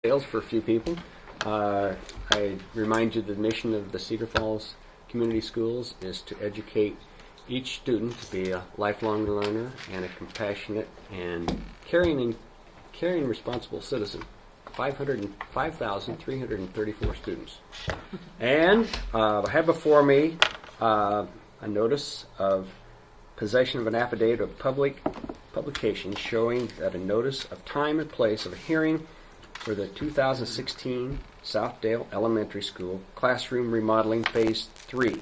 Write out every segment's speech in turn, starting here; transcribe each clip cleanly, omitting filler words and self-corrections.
Sales for a few people. I remind you the mission of the Cedar Falls Community Schools is to educate each student to be a lifelong learner and a compassionate and caring responsible citizen. 5,334 students. And I have before me a notice of possession of an affidavit of publication showing that a notice of time and place of a hearing for the 2016 Southdale Elementary School Classroom Remodeling Phase 3.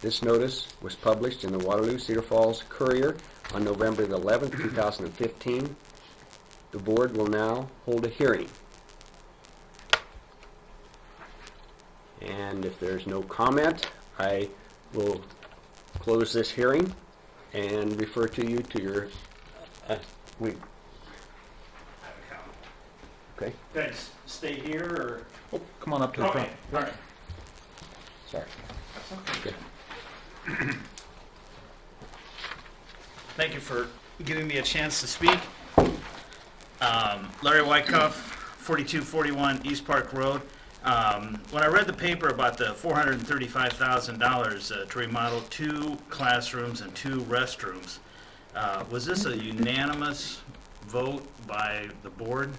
This notice was published in the Waterloo Cedar Falls Courier on November the 11th, 2015. The board will now hold a hearing. And if there's no comment, I will close this hearing and refer to you to your... Okay. Guys, stay here or? Oh, come on up to the front. All right. Sorry. Okay. Thank you for giving me a chance to speak. Larry Wyckoff, 4241 East Park Road. When I read the paper about the $435,000 to remodel 2 classrooms and 2 restrooms, was this a unanimous vote by the board?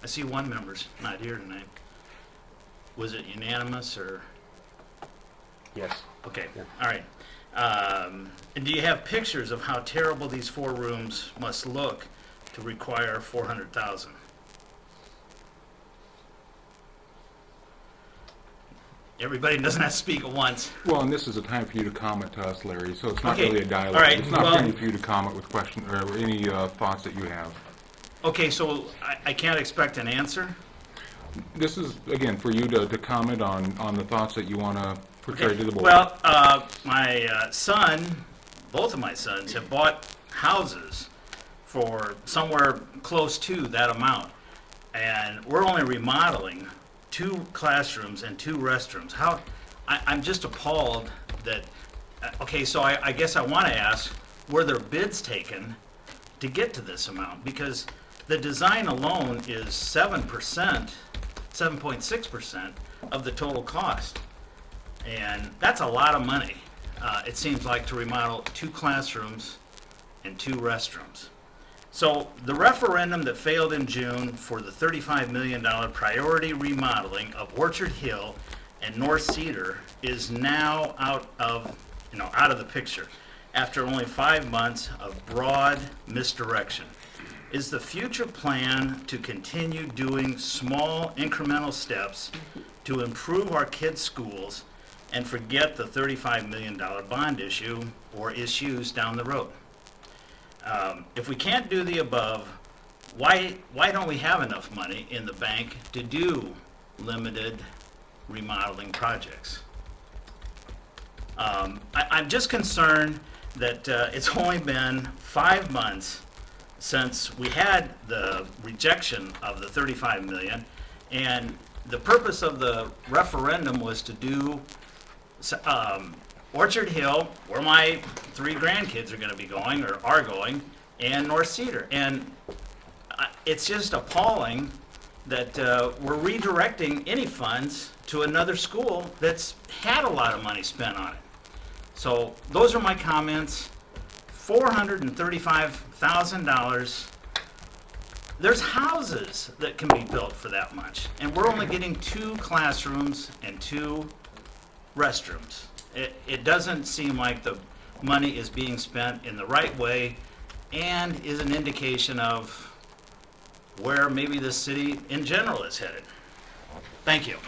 I see one member's not here tonight. Was it unanimous or? Yes. Okay, Yeah. all right. And do you have pictures of how terrible these 4 rooms must look to require $400,000? Everybody doesn't have to speak at once. Well, and this is a time for you to comment to us, Larry, so it's not Okay. really a dialogue. All right. It's not Well, for you to comment with questions or any thoughts that you have. Okay, so I can't expect an answer? This is, again, for you to comment on the thoughts that you want to portray Okay. to the board. Well, my son, both of my sons, have bought houses for somewhere close to that amount. And we're only remodeling 2 classrooms and 2 restrooms. I'm just appalled that, okay, so I guess I want to ask, were there bids taken to get to this amount? Because the design alone is 7.6% of the total cost. And that's a lot of money, it seems like, to remodel 2 classrooms and 2 restrooms. So the referendum that failed in June for the $35 million priority remodeling of Orchard Hill and North Cedar is now out of the picture after only 5 months of broad misdirection. Is the future plan to continue doing small incremental steps to improve our kids' schools and forget the $35 million bond issue or issues down the road? If we can't do the above, why don't we have enough money in the bank to do limited remodeling projects? I'm just concerned that it's only been 5 months since we had the rejection of the $35 million, and the purpose of the referendum was to do Orchard Hill, where my 3 grandkids are going to be going or are going, and North Cedar. And it's just appalling that we're redirecting any funds to another school that's had a lot of money spent on it. So those are my comments. $435,000. There's houses that can be built for that much, and we're only getting 2 classrooms and 2 restrooms. It doesn't seem like the money is being spent in the right way and is an indication of where maybe the city in general is headed. Thank you.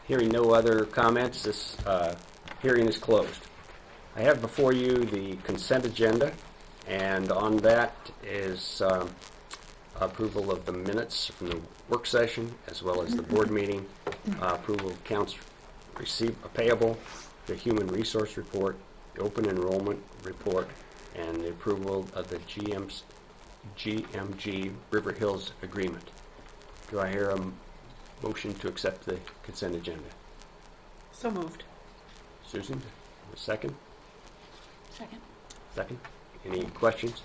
Hearing no other comments, this hearing is closed. I have before you the consent agenda, and on that is approval of the minutes from the work session as well as the board meeting, approval of accounts payable, the human resource report, the open enrollment report, and the approval of the GMG River Hills agreement. Do I hear a motion to accept the consent agenda? So moved. Susan, a second? Second. Second. Any questions?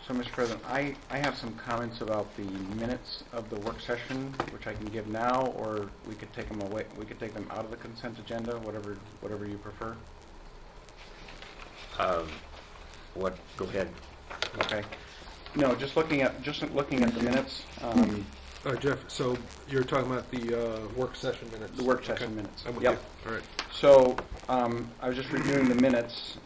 So, Mr. President, I have some comments about the minutes of the work session, which I can give now, or we could take them away. We could take them out of the consent agenda, whatever you prefer. Go ahead. Okay. No, just looking at the minutes. Jeff, so you're talking about the work session minutes? The work session minutes. I'm with Yep. you. All right. So, I was just reviewing the minutes.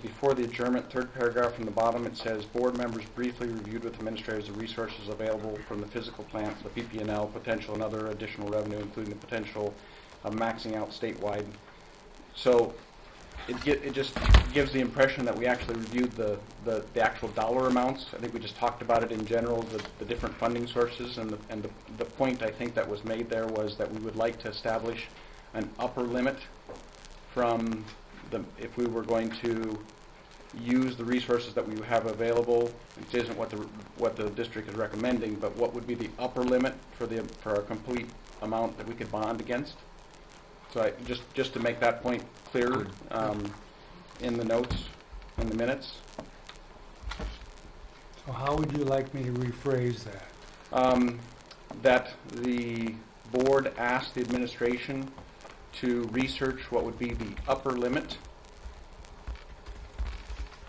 Before the adjournment, third paragraph from the bottom, it says, board members briefly reviewed with administrators the resources available from the physical plant, the PPNL, potential and other additional revenue, including the potential of maxing out statewide. So, it just gives the impression that we actually reviewed the actual dollar amounts. I think we just talked about it in general, the different funding sources, and the point I think that was made there was that we would like to establish an upper limit from if we were going to use the resources that we have available. It isn't what the district is recommending, but what would be the upper limit for a complete amount that we could bond against. So just to make that point clear in the notes, in the minutes. So how would you like me to rephrase that? That the board asked the administration to research what would be the upper limit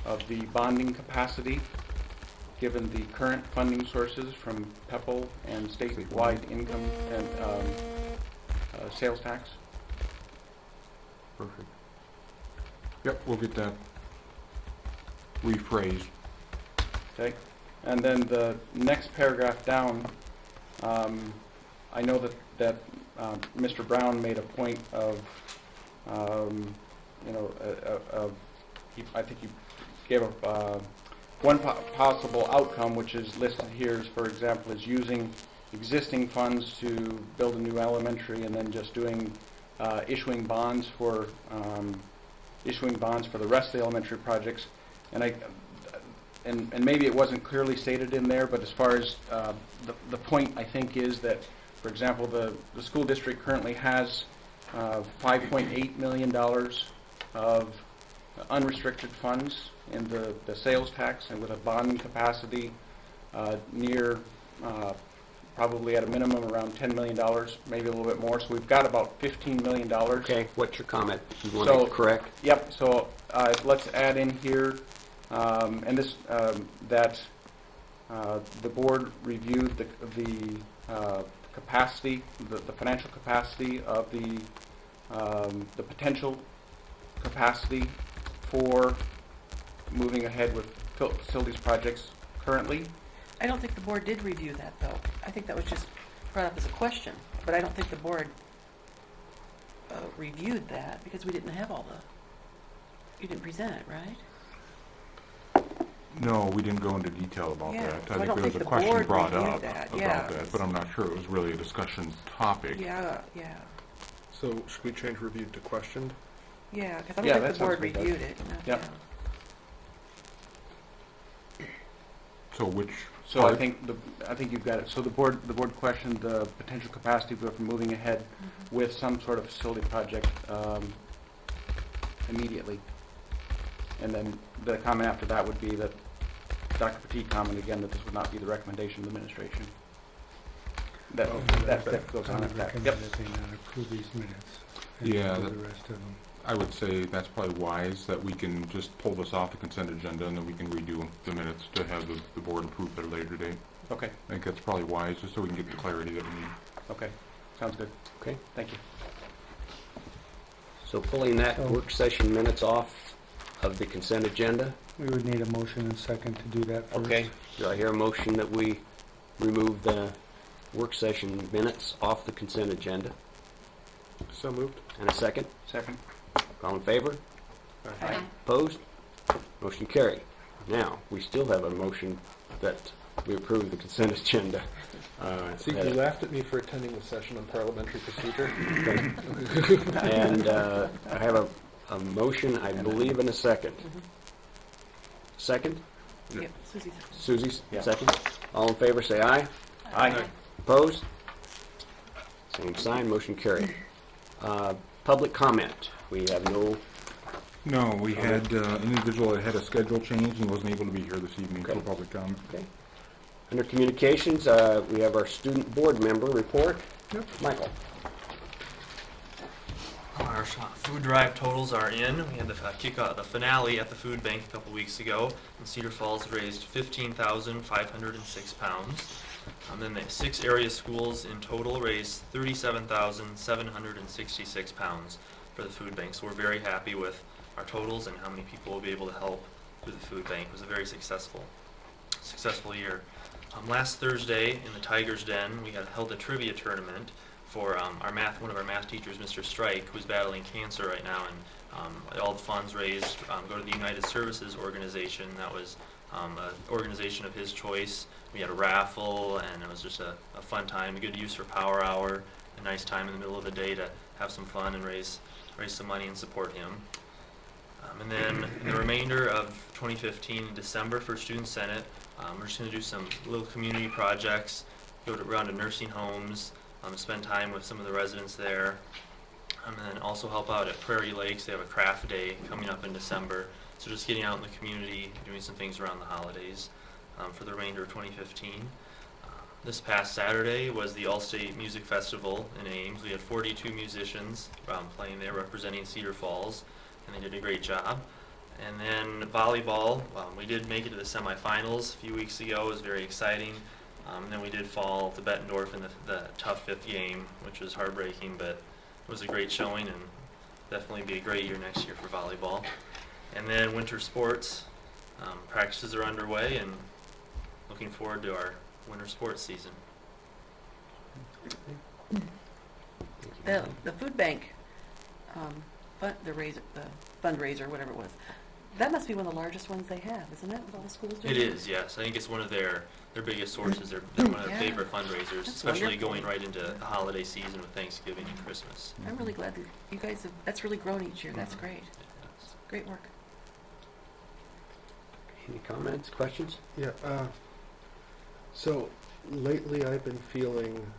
of the bonding capacity given the current funding sources from PEPL and statewide income and sales tax. Perfect. Yep, we'll get that rephrased. Okay, and then the next paragraph down, I know that Mr. Brown made a point of, I think he gave one possible outcome, which is listed here, is, for example, is using existing funds to build a new elementary and then just doing issuing bonds for the rest of the elementary projects. And maybe it wasn't clearly stated in there, but as far as the point, I think, is that, for example, the school district currently has $5.8 million of unrestricted funds in the sales tax, and with a bonding capacity near probably at a minimum around $10 million, maybe a little bit more. So we've got about $15 million. Okay, what's your comment? You want So- to correct? Yep, so let's add in here, and this, that the board reviewed the capacity, the financial capacity of the potential capacity for moving ahead with facilities projects currently. I don't think the board did review that, though. I think that was just brought up as a question, but I don't think the board reviewed that because we didn't have you didn't present it, right? No, we didn't go into detail about Yeah, that. so I I think don't there was think a the question board brought reviewed up that, about yeah. that, but I'm not sure it was really a discussion topic. Yeah. So should we change reviewed to questioned? Yeah, because I Yeah, don't that think the board sounds good. reviewed it. Yep. Yeah. So which So part? I think you've got it. So the board questioned the potential capacity for moving ahead with some sort of facility project immediately. And then the comment after that would be that Dr. Petit commented again that this would not be the recommendation of the administration. That goes on I at would that. recommend Yep. that they not approve these minutes. And Yeah, approve that- the rest of them. I would say that's probably wise, that we can just pull this off the consent agenda and then we can redo the minutes to have the board approve at a later date. Okay. I think that's probably wise, just so we can get the clarity that we need. Okay. Sounds good. Okay. Thank you. So pulling that So- work session minutes off of the consent agenda. We would need a motion and second to do that first. Okay. Do I hear a motion that we remove the work session minutes off the consent agenda? So moved. And a second? Second. All in favor? Aye. Opposed? Motion carried. Now, we still have a motion that we approve the consent agenda. See, you laughed at me for attending the session on parliamentary procedure. And I have a motion, I believe, in a second. Second? Yep, Susie's. Susie's Yeah. second. All in favor, say aye. Aye. Opposed? Same sign, motion carried. Public comment. We have No, we had an individual that had a schedule change and wasn't able to be here this evening for Okay. public comment. Okay. Under communications, we have our student board member report. Michael. Our food drive totals are in. We had the the finale at the food bank a couple weeks ago, and Cedar Falls raised 15,506 pounds. And then the 6 area schools in total raised 37,766 pounds for the food bank. So we're very happy with our totals and how many people will be able to help through the food bank. It was a very successful year. Last Thursday in the Tiger's Den, we held a trivia tournament for one of our math teachers, Mr. Strike, who's battling cancer right now, and all the funds raised go to the United Services organization. That was an organization of his choice. We had a raffle, and it was just a fun time, a good use for Power Hour, a nice time in the middle of the day to have some fun and raise some money and support him. And then in the remainder of 2015, in December for Student Senate, we're just going to do some little community projects, go around to nursing homes, spend time with some of the residents there, and then also help out at Prairie Lakes. They have a craft day coming up in December, so just getting out in the community, doing some things around the holidays for the remainder of 2015. This past Saturday was the All-State Music Festival in Ames. We had 42 musicians playing there representing Cedar Falls, and they did a great job. And then volleyball, we did make it to the semifinals a few weeks ago. It was very exciting. And then we did fall to Bettendorf in the tough 5th game, which was heartbreaking, but it was a great showing and definitely be a great year next year for volleyball. And then winter sports, practices are underway and looking forward to our winter sports season. The food bank, the fundraiser, whatever it was, that must be one of the largest ones they have, isn't it, with all the schools doing It is, yes. I think it's one of their biggest sources. They're one of their Yeah. favorite fundraisers, That's especially wonderful. going right into the holiday season with Thanksgiving and Christmas. I'm really glad that you guys have, that's really grown each year. That's great. Yes. Great work. Any comments, questions? Yeah, so lately I've been feeling,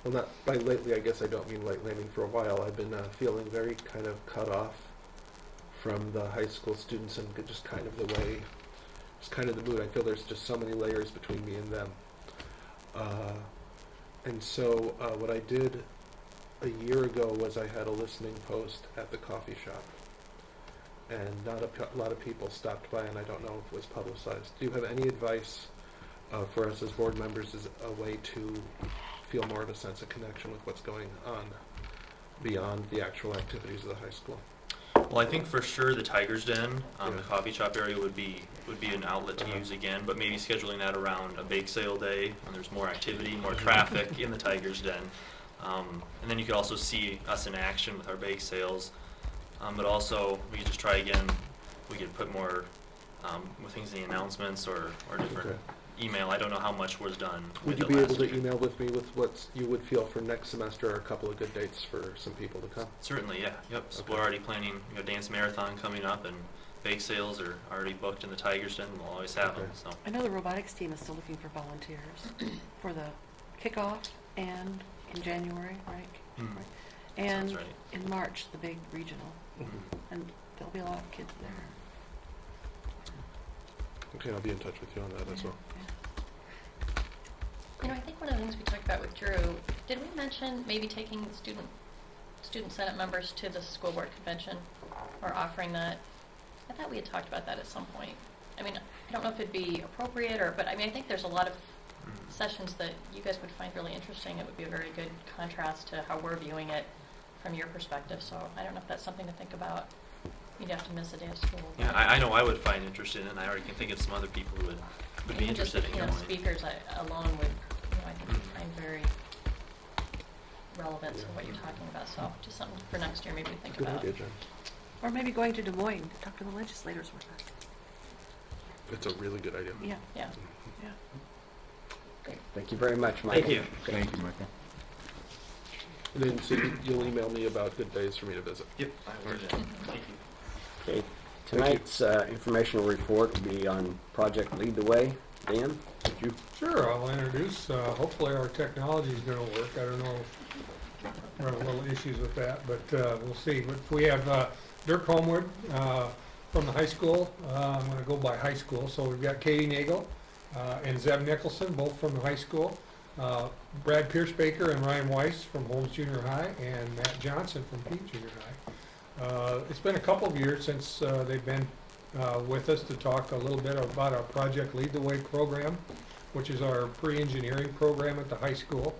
well, not by lately, I guess I don't mean lately, I mean for a while, I've been feeling very kind of cut off from the high school students and just kind of the way, just kind of the mood. I feel there's just so many layers between me and them. And so what I did a year ago was I had a listening post at the coffee shop. And not a lot of people stopped by, and I don't know if it was publicized. Do you have any advice for us as board members as a way to feel more of a sense of connection with what's going on beyond the actual activities of the high school? Well, I think for sure the Tiger's Den, Yeah. the coffee shop area would be an outlet to use again, but maybe scheduling that around a bake sale day when there's more activity, more traffic in the Tiger's Den. And then you could also see us in action with our bake sales. But also, we could just try again, we could put more with things in the announcements or different Okay. email. I don't know how much was done. Would with you it be able last to year. email with me with what you would feel for next semester or a couple of good dates for some people to come? Certainly, yeah. Yep. So Okay. we're already planning, dance marathon coming up, and bake sales are already booked in the Tiger's Den. We'll always have them. Okay. So I know the robotics team is still looking for volunteers for the kickoff and in January, right? Mhm. Right. And Sounds right. in March, the big regional. Mm-hmm. And there'll be a lot of kids there. Okay, I'll be in touch with you on that as well. Yeah. You know, I think one of the things we talked about with Drew, did we mention maybe taking student senate members to the school board convention or offering that? I thought we had talked about that at some point. I mean, I don't know if it'd be appropriate but I mean, I think there's a lot of sessions that you guys would find really interesting. It would be a very good contrast to how we're viewing it from your perspective. So I don't know if that's something to think about. You'd have to miss a day of school. Yeah, I know I would find interested in it, and I already can think of some other people who would be Even just, interested in going. speakers alone would, I think would find very relevant to what you're talking about. So just something for next year maybe to think Good about. idea, Jen. Or maybe going to Des Moines to talk to the legislators with us. It's a really good idea. Yeah, Yeah. yeah. Thank you very much, Michael. Thank you. Thank you, Michael. And then so you'll email me about good days for me to visit. Yep, I will. Thank you. Okay, tonight's informational report will be on Project Lead the Way. Dan, would you? Sure, I'll introduce, hopefully our technology is going to work. I don't know, we're having little issues with that, but we'll see. But we have Dirk Homewood from the high school. I'm going to go by high school. So we've got Katie Nagel and Zeb Nicholson, both from the high school. Brad Pierce-Baker and Ryan Weiss from Holmes Junior High, and Matt Johnson from Peak Junior High. It's been a couple of years since they've been with us to talk a little bit about our Project Lead the Way program, which is our pre-engineering program at the high school,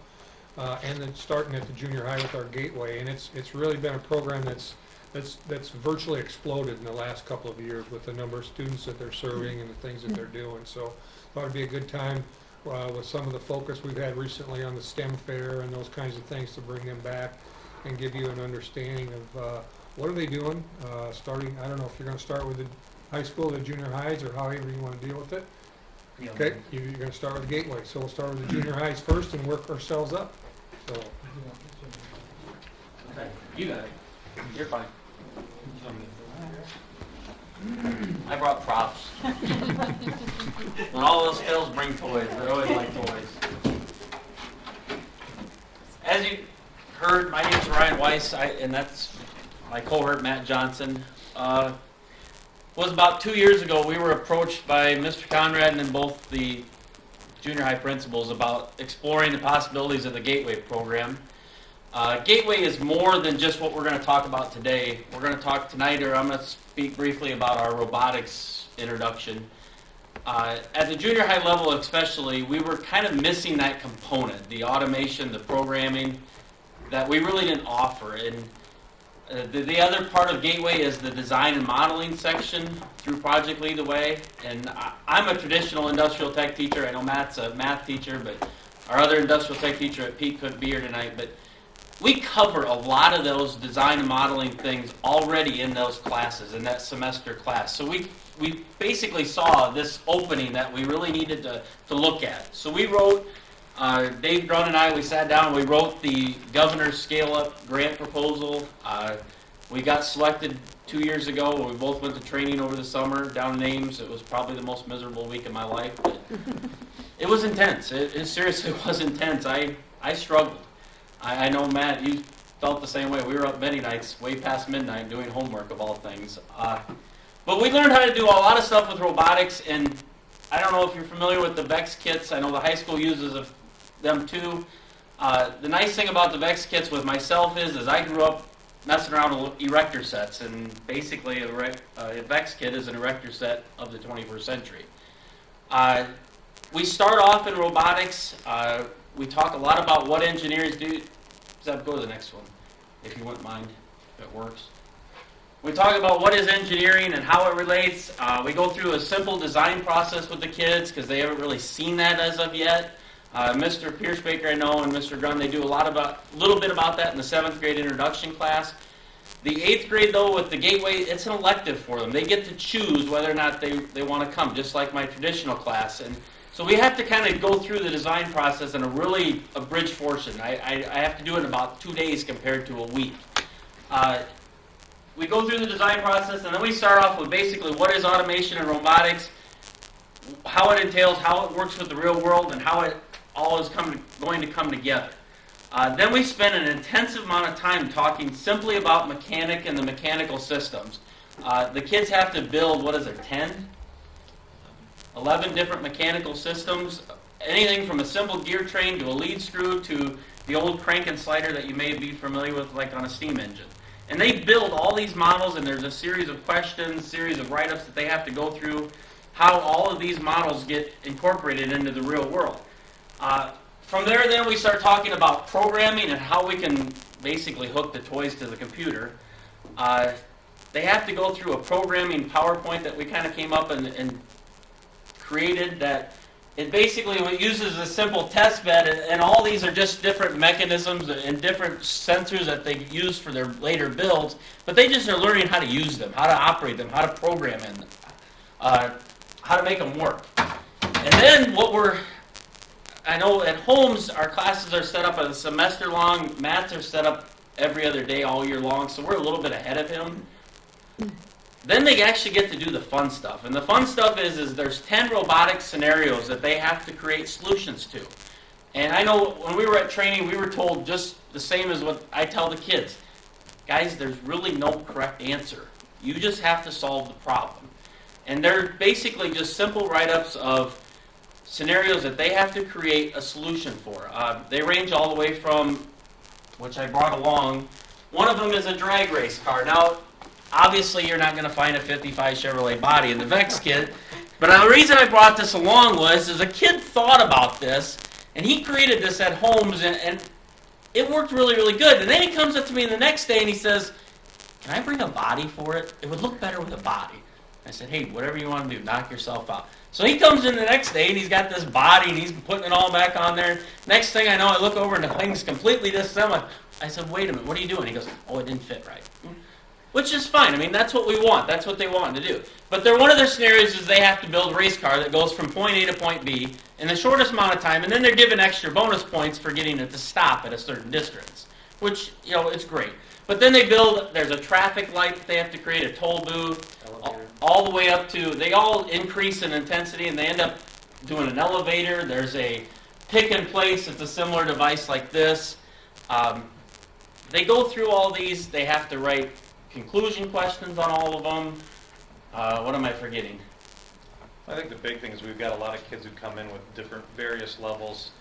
and then starting at the junior high with our Gateway. And it's really been a program that's virtually exploded in the last couple of years with the number of students that they're serving and the things that they're doing. So thought it'd be a good time with some of the focus we've had recently on the STEM fair and those kinds of things to bring them back and give you an understanding of what are they doing, starting, I don't know if you're going to start with the high school, the junior highs, or however you want to deal with it. Yeah. Okay, you're going to start with the Gateway, so we'll start with the junior highs first and work ourselves up. So, Okay, you got it. You're fine. I brought props. When all those skills bring toys, I always like toys. As you heard, my name is Ryan Weiss, and that's my cohort, Matt Johnson. Was about 2 years ago, we were approached by Mr. Conrad and both the junior high principals about exploring the possibilities of the Gateway program. Gateway is more than just what we're going to talk about today. We're going to talk tonight, or I'm going to speak briefly about our robotics introduction. At the junior high level especially, we were kind of missing that component, the automation, the programming, that we really didn't offer. And the other part of Gateway is the design and modeling section through Project Lead the Way. And I'm a traditional industrial tech teacher. I know Matt's a math teacher, but our other industrial tech teacher at Pete couldn't be here tonight. But we cover a lot of those design and modeling things already in those classes, in that semester class. So we basically saw this opening that we really needed to look at. So we wrote, Dave Grun and I, we sat down and we wrote the Governor's Scale-Up grant proposal. We got selected 2 years ago. We both went to training over the summer down in Ames. It was probably the most miserable week of my life. But it was intense. It seriously was intense. I struggled. I know, Matt, you felt the same way. We were up many nights, way past midnight, doing homework of all things. But we learned how to do a lot of stuff with robotics, and I don't know if you're familiar with the VEX kits. I know the high school uses them too. The nice thing about the VEX kits with myself is I grew up messing around with erector sets, and basically a VEX kit is an erector set of the 21st century. We start off in robotics. We talk a lot about what engineers do. Zeb, go to the next one, if you wouldn't mind, if it works. We talk about what is engineering and how it relates. We go through a simple design process with the kids because they haven't really seen that as of yet. Mr. Pierce-Baker, I know, and Mr. Grun, they do a little bit about that in the 7th grade introduction class. The 8th grade, though, with the Gateway, it's an elective for them. They get to choose whether or not they want to come, just like my traditional class. And so we have to kind of go through the design process in a really abridged portion. I have to do it in about 2 days compared to a week. We go through the design process, and then we start off with basically what is automation and robotics, how it entails, how it works with the real world, and how it all is going to come together. Then we spend an intensive amount of time talking simply about mechanic and the mechanical systems. The kids have to build, 11 different mechanical systems, anything from a simple gear train to a lead screw to the old crank and slider that you may be familiar with, like on a steam engine. And they build all these models, and there's a series of questions, series of write-ups that they have to go through, how all of these models get incorporated into the real world. From there, then, we start talking about programming and how we can basically hook the toys to the computer. They have to go through a programming PowerPoint that we kind of came up and created that it basically uses a simple test bed, and all these are just different mechanisms and different sensors that they use for their later builds, but they just are learning how to use them, how to operate them, how to program in them, how to make them work. And then I know at Holmes, our classes are set up as a semester long. Maths are set up every other day all year long, so we're a little bit ahead of him. Then they actually get to do the fun stuff. And the fun stuff is there's 10 robotic scenarios that they have to create solutions to. And I know when we were at training, we were told just the same as what I tell the kids. Guys, there's really no correct answer. You just have to solve the problem. And they're basically just simple write-ups of scenarios that they have to create a solution for. They range all the way from, which I brought along, one of them is a drag race car. Now, obviously you're not going to find a 55 Chevrolet body in the Vex kit, but the reason I brought this along is a kid thought about this, and he created this at Holmes, and it worked really, really good. And then he comes up to me the next day and he says, "Can I bring a body for it? It would look better with a body." I said, "Hey, whatever you want to do, knock yourself out." So he comes in the next day and he's got this body and he's putting it all back on there. Next thing I know, I look over and the thing's completely disassembled. I said, "Wait a minute, what are you doing?" He goes, "Oh, it didn't fit right." Which is fine. I mean, that's what we want. That's what they want to do. But one of their scenarios is they have to build a race car that goes from point A to point B in the shortest amount of time, and then they're given extra bonus points for getting it to stop at a certain distance, which, it's great. But then there's a traffic light that they have to create, a toll booth, all the way up to, they all increase in intensity, and they end up doing an elevator. There's a pick and place. It's a similar device like this. They go through all these. They have to write conclusion questions on all of them. What am I forgetting? I think the big thing is we've got a lot of kids who come in with various levels,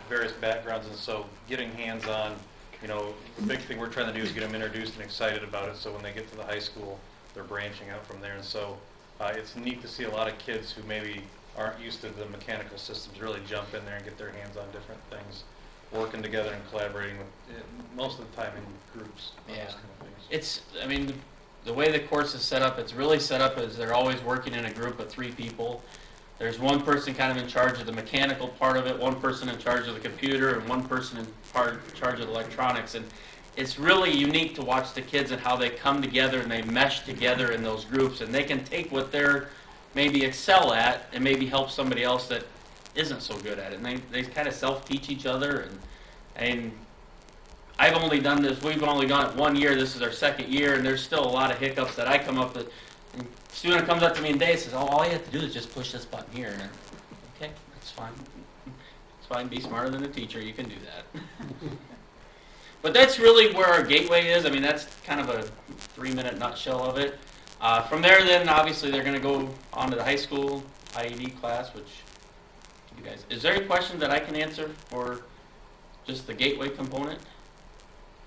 various backgrounds, and so getting hands-on, the big thing we're trying to do is get them introduced and excited about it, so when they get to the high school, they're branching out from there. And so it's neat to see a lot of kids who maybe aren't used to the mechanical systems really jump in there and get their hands on different things, working together and collaborating with, most of the time in groups. Yeah. Those kind of things. The way the course is set up, it's really set up as they're always working in a group of 3 people. There's one person kind of in charge of the mechanical part of it, one person in charge of the computer, and one person in charge of the electronics. And it's really unique to watch the kids and how they come together and they mesh together in those groups. And they can take what they're maybe excel at and maybe help somebody else that isn't so good at it. And they kind of self-teach each other. And I've only done this, we've only done it 1 year, this is our 2nd year, and there's still a lot of hiccups that I come up with. And a student comes up to me and Dave says, "Oh, all you have to do is just push this button here." And I'm, okay, that's fine. It's fine, be smarter than the teacher, you can do that. But that's really where our gateway is. I mean, that's kind of a 3-minute nutshell of it. From there, then, obviously, they're going to go on to the high school IED class, which you guys, is there any questions that I can answer for just the gateway component?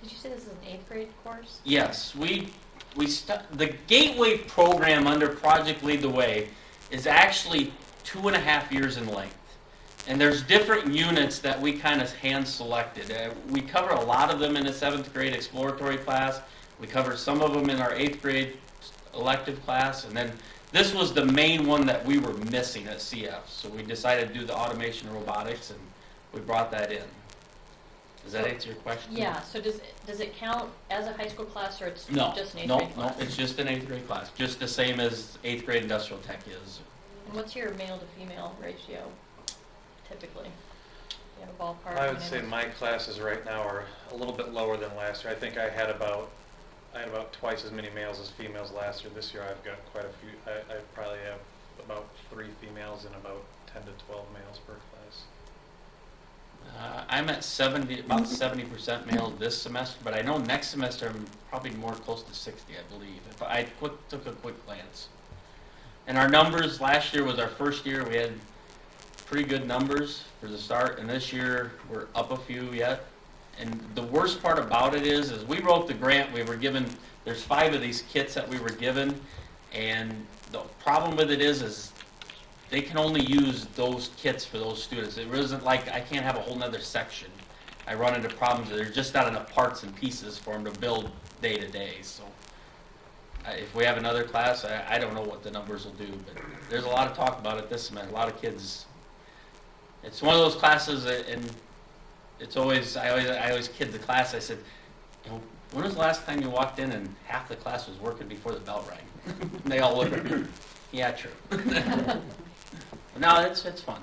Did you say this is an 8th grade course? Yes, the Gateway program under Project Lead the Way is actually 2.5 years in length. And there's different units that we kind of hand-selected. We cover a lot of them in the 7th grade exploratory class. We cover some of them in our 8th grade elective class. And then this was the main one that we were missing at CF. So we decided to do the automation and robotics, and we brought that in. Does that answer your question? Yeah, so does it count as a high school class, or it's No, just an 8th no, grade class? no, it's just an 8th grade class, just the same as 8th grade industrial tech is. And what's your male to female ratio typically? Do you have a ballpark? I would say my classes right now are a little bit lower than last year. I think I had about twice as many males as females last year. This year I've got quite a few. I probably have about 3 females and about 10 to 12 males per class. I'm at about 70% male this semester, but I know next semester I'm probably more close to 60, I believe. If I took a quick glance. And our numbers, last year was our first year. We had pretty good numbers for the start, and this year we're up a few yet. And the worst part about it is we wrote the grant, we were given, there's 5 of these kits that we were given, and the problem with it is they can only use those kits for those students. It isn't like I can't have a whole nother section. I run into problems that there's just not enough parts and pieces for them to build day to day. So if we have another class, I don't know what the numbers will do, but there's a lot of talk about it this semester. A lot of kids. It's one of those classes, and it's always I always kid the class. I said, when was the last time you walked in and half the class was working before the bell rang? And they all look at me. Yeah, true. No, it's fun.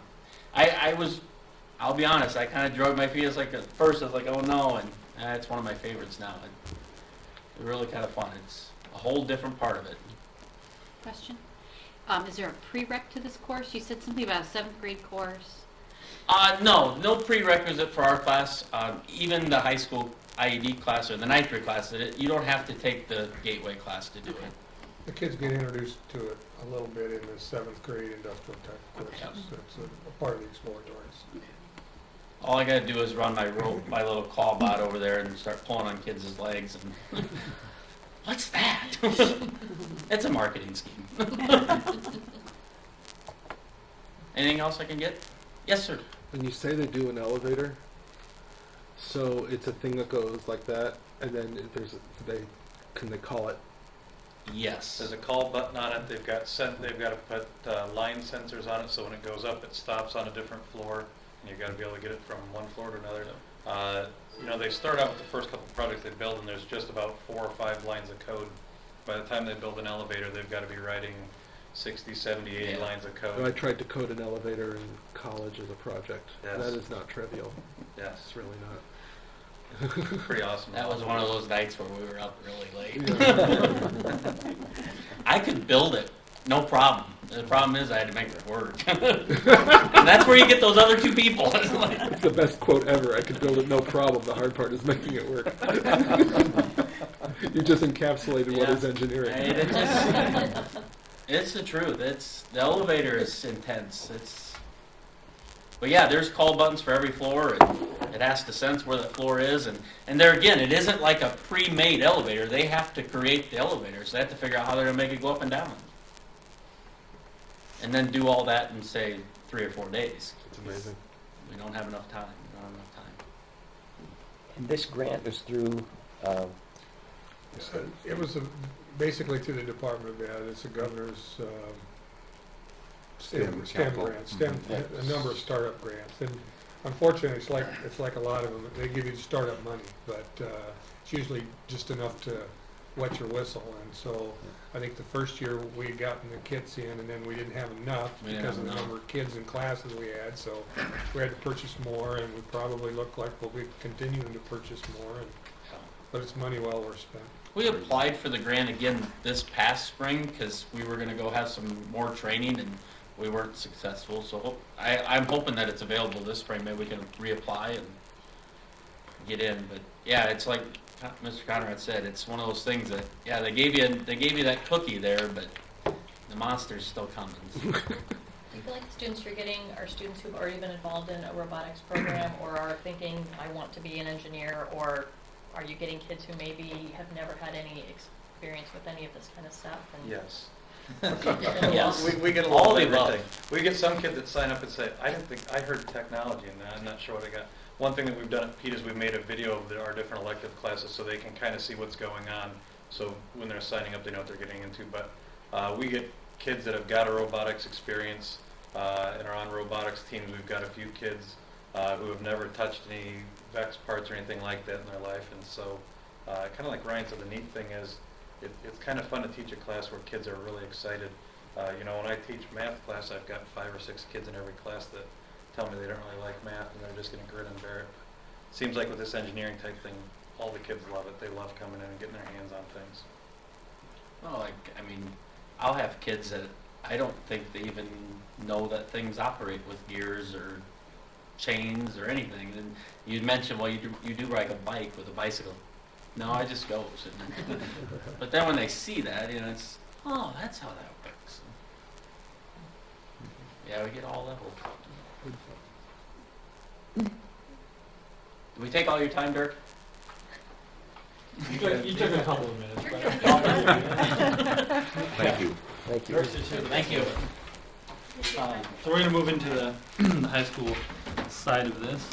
I'll be honest, I kind of drug my feet. It's like at first I was like, oh no, and it's one of my favorites now. It's really kind of fun. It's a whole different part of it. Question. Is there a prereq to this course? You said something about a 7th grade course. No prerequisite for our class. Even the high school IED class or the ninth grade class, you don't have to take the gateway class to do it. The kids get introduced to it a little bit in the 7th grade industrial tech courses. Yep. It's a part of the exploratories. All I gotta do is run my little call bot over there and start pulling on kids' legs and, what's that? It's a marketing scheme. Anything else I can get? Yes, sir. When you say they do an elevator, so it's a thing that goes like that, and then can they call it? Yes. There's a call button on it. They've got to put line sensors on it, so when it goes up, it stops on a different floor, and you've got to be able to get it from one floor to another. They start out with the first couple projects they build, and there's just about 4 or 5 lines of code. By the time they build an elevator, they've got to be writing 60, 70, 80 lines of code. I tried to code an elevator in college as a project. Yes. That is not trivial. Yes, It's really not. pretty awesome. That was one of those nights where we were up really late. I could build it, no problem. The problem is I had to make it work. And that's where you get those other 2 people. It's like, It's the best quote ever. I could build it, no problem. The hard part is making it work. You just encapsulated what Yeah. is engineering. and it's the truth. The elevator is intense. But yeah, there's call buttons for every floor. It has to sense where the floor is, and there again, it isn't like a pre-made elevator. They have to create the elevator, so they have to figure out how they're going to make it go up and down, and then do all that in say 3 or 4 days. It's amazing. We don't have enough time. And this grant is through, It was basically to the Department of Ed. It's the governor's STEM capital. grants, a number of startup grants. And unfortunately, it's like a lot of them. They give you startup money, but it's usually just enough to wet your whistle. And so I think the first year we had gotten the kits in, and then we didn't have enough because of the number of kids and classes we had. So we had to purchase more, and we probably look like we'll be continuing to purchase more. But it's money well worth spent. We applied for the grant again this past spring because we were going to go have some more training, and we weren't successful. So I'm hoping that it's available this spring. Maybe we can reapply and get in. But yeah, it's like Mr. Conrad said, it's one of those things that they gave you that cookie there, but the monster's still coming. Do you feel like the students you're getting are students who've already been involved in a robotics program, or are thinking, I want to be an engineer, or are you getting kids who maybe have never had any experience with any of this kind of stuff? And Yes. Yes. We get a All little the of above. everything. We get some kids that sign up and say, I heard technology and I'm not sure what I got. One thing that we've done at Pete is we've made a video of our different elective classes so they can kind of see what's going on. So when they're signing up, they know what they're getting into. But we get kids that have got a robotics experience and are on robotics teams. We've got a few kids who have never touched any VEX parts or anything like that in their life. And so kind of like Ryan said, the neat thing is it's kind of fun to teach a class where kids are really excited. When I teach math class, I've got 5 or 6 kids in every class that tell me they don't really like math and they're just going to grin and bear it. Seems like with this engineering type thing, all the kids love it. They love coming in and getting their hands on things. Well, I'll have kids that I don't think they even know that things operate with gears or chains or anything. And you mentioned, well, you do ride a bike with a bicycle. No, I just go. But then when they see that, it's, oh, that's how that works. Yeah, we get all levels. Did we take all your time, Dirk? You took a couple of minutes. Thank you. thank you. Thank you. So we're going to move into the high school side of this.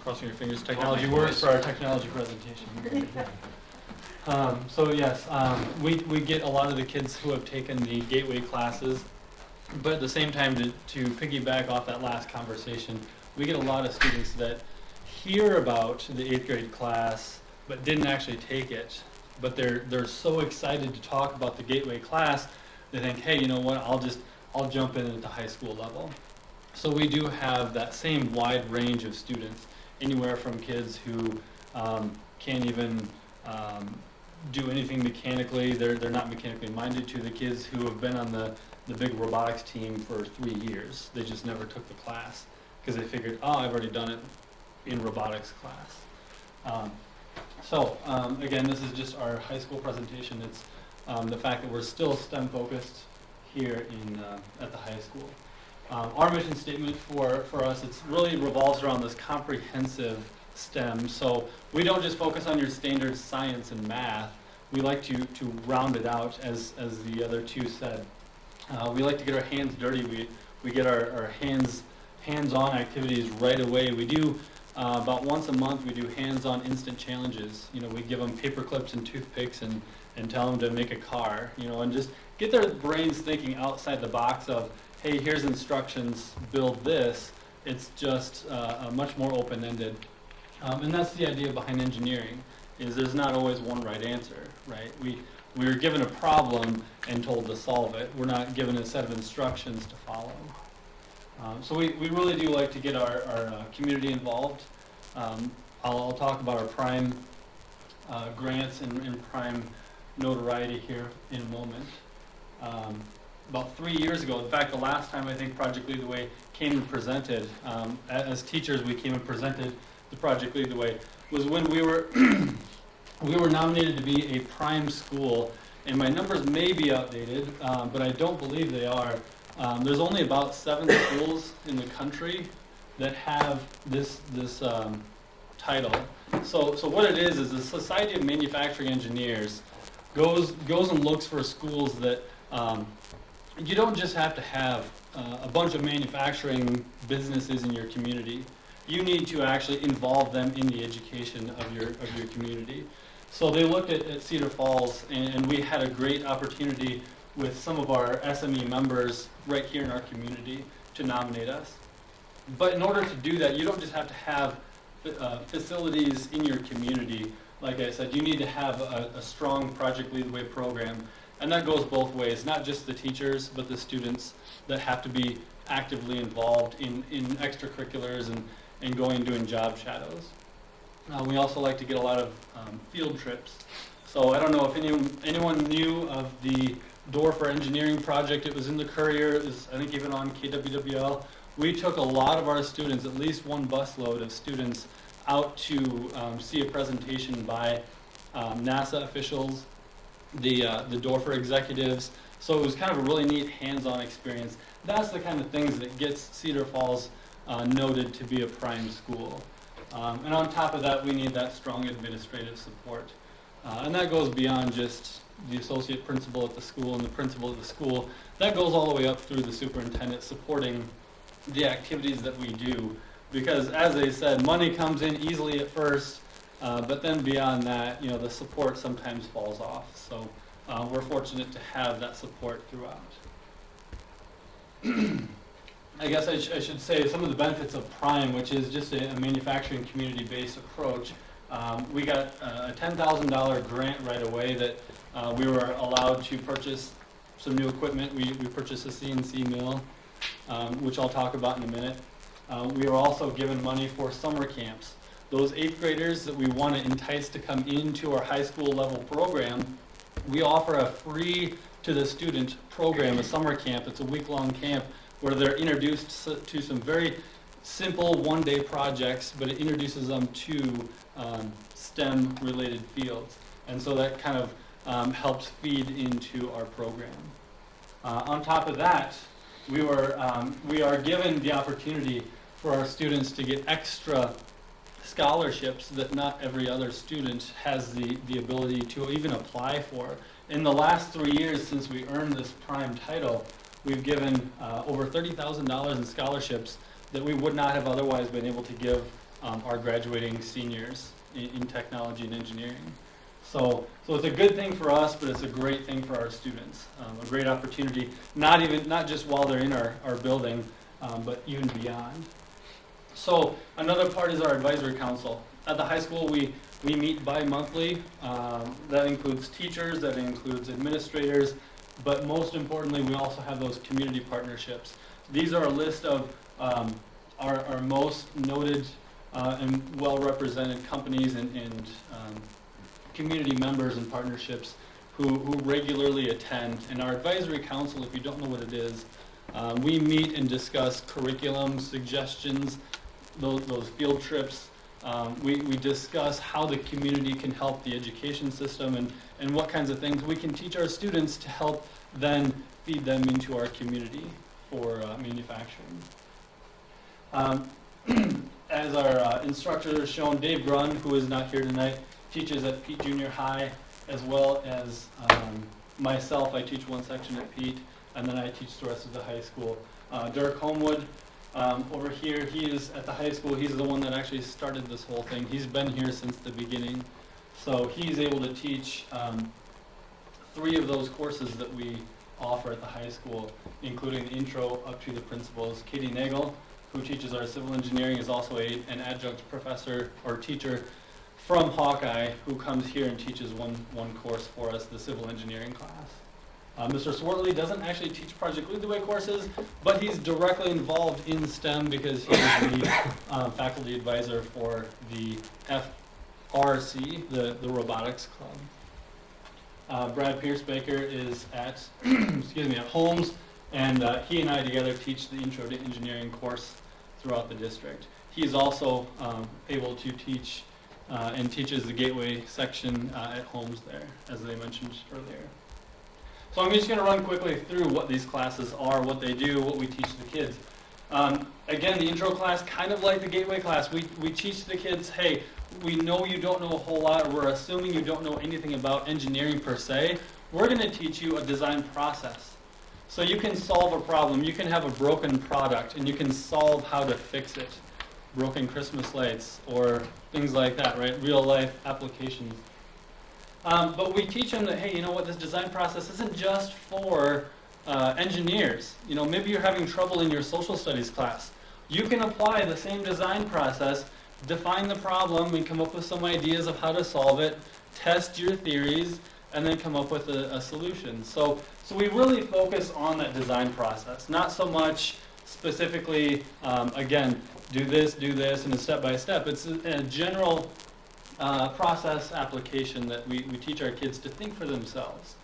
Crossing your fingers, technology works for our technology presentation. So yes, we get a lot of the kids who have taken the gateway classes, but at the same time, to piggyback off that last conversation, we get a lot of students that hear about the 8th grade class but didn't actually take it, but they're so excited to talk about the gateway class, they think, hey, you know what, I'll jump in at the high school level. So we do have that same wide range of students, anywhere from kids who can't even do anything mechanically, they're not mechanically minded, to the kids who have been on the big robotics team for 3 years. They just never took the class because they figured, oh, I've already done it in robotics class. Again, this is just our high school presentation. It's the fact that we're still STEM focused here at the high school. Our mission statement for us, it's really revolves around this comprehensive STEM. So we don't just focus on your standard science and math. We like to round it out, as the other two said. We like to get our hands dirty. We get our hands-on activities right away. We do about once a month. We do hands-on instant challenges. We give them paper clips and toothpicks and tell them to make a car. And just get their brains thinking outside the box of, hey, here's instructions, build this. It's just much more open-ended. And that's the idea behind engineering, is there's not always one right answer, right? We're given a problem and told to solve it. We're not given a set of instructions to follow. So we really do like to get our community involved. I'll talk about our prime grants and prime notoriety here in a moment. About 3 years ago, in fact, the last time I think Project Lead the Way came and presented, as teachers we came and presented the Project Lead the Way, was when we were we were nominated to be a prime school, and my numbers may be outdated, but I don't believe they are. There's only about 7 schools in the country that have this title. So what it is the Society of Manufacturing Engineers goes and looks for schools that you don't just have to have a bunch of manufacturing businesses in your community. You need to actually involve them in the education of your community. So they looked at Cedar Falls, and we had a great opportunity with some of our SME members right here in our community to nominate us. But in order to do that, you don't just have to have facilities in your community. Like I said, you need to have a strong Project Lead the Way program. And that goes both ways, not just the teachers, but the students that have to be actively involved in extracurriculars and going and doing job shadows. We also like to get a lot of field trips. So I don't know if anyone knew of the Door for Engineering project. It was in the Courier. It was, I think, even on KWWL. We took a lot of our students, at least one busload of students, out to see a presentation by NASA officials, the Dorfer executives. So it was kind of a really neat hands-on experience. That's the kind of things that gets Cedar Falls noted to be a prime school. And on top of that, we need that strong administrative support. And that goes beyond just the associate principal at the school and the principal at the school. That goes all the way up through the superintendent supporting the activities that we do. Because as they said, money comes in easily at first, but then beyond that, the support sometimes falls off. So we're fortunate to have that support throughout. I guess I should say some of the benefits of Prime, which is just a manufacturing community-based approach. We got a $10,000 grant right away that we were allowed to purchase some new equipment. We purchased a CNC mill, which I'll talk about in a minute. We were also given money for summer camps. Those 8th graders that we want to entice to come into our high school level program, we offer a free to the student program, a summer camp. It's a week-long camp where they're introduced to some very simple one-day projects, but it introduces them to STEM-related fields. And so that kind of helps feed into our program. On top of that, we are given the opportunity for our students to get extra scholarships that not every other student has the ability to even apply for. In the last 3 years since we earned this prime title, we've given over $30,000 in scholarships that we would not have otherwise been able to give our graduating seniors in technology and engineering. So it's a good thing for us, but it's a great thing for our students. A great opportunity, not just while they're in our building, but even beyond. So another part is our advisory council. At the high school, we meet bi-monthly. That includes teachers, that includes administrators, but most importantly, we also have those community partnerships. These are a list of our most noted and well-represented companies and community members and partnerships who regularly attend. And our advisory council, if you don't know what it is, we meet and discuss curriculum suggestions, those field trips, We discuss how the community can help the education system and what kinds of things we can teach our students to help then feed them into our community for manufacturing. As our instructor has shown, Dave Grun, who is not here tonight, teaches at Pete Junior High, as well as myself. I teach one section at Pete, and then I teach the rest of the high school. Dirk Homewood, over here, he is at the high school. He's the one that actually started this whole thing. He's been here since the beginning. So he's able to teach 3 of those courses that we offer at the high school, including the intro up to the principals. Katie Nagel, who teaches our civil engineering, is also an adjunct professor or teacher from Hawkeye, who comes here and teaches one course for us, the civil engineering class. Mr. Swartley doesn't actually teach Project Lead the Way courses, but he's directly involved in STEM because he's the faculty advisor for the FRC, the robotics club. Brad Pierce-Baker is at, at Holmes, and he and I together teach the Intro to Engineering course throughout the district. He's also able to teach and teaches the Gateway section at Holmes there, as they mentioned earlier. So I'm just going to run quickly through what these classes are, what they do, what we teach the kids. Again, the intro class, kind of like the Gateway class, we teach the kids, hey, we know you don't know a whole lot, or we're assuming you don't know anything about engineering per se. We're going to teach you a design process. So you can solve a problem, you can have a broken product, and you can solve how to fix it. Broken Christmas lights, or things like that, right? Real life applications. But we teach them that, hey, you know what, this design process isn't just for engineers. You know, maybe you're having trouble in your social studies class. You can apply the same design process, define the problem, and come up with some ideas of how to solve it, test your theories, and then come up with a solution. So we really focus on that design process, not so much specifically, again, do this, and a step-by-step. It's a general process application that we teach our kids to think for themselves.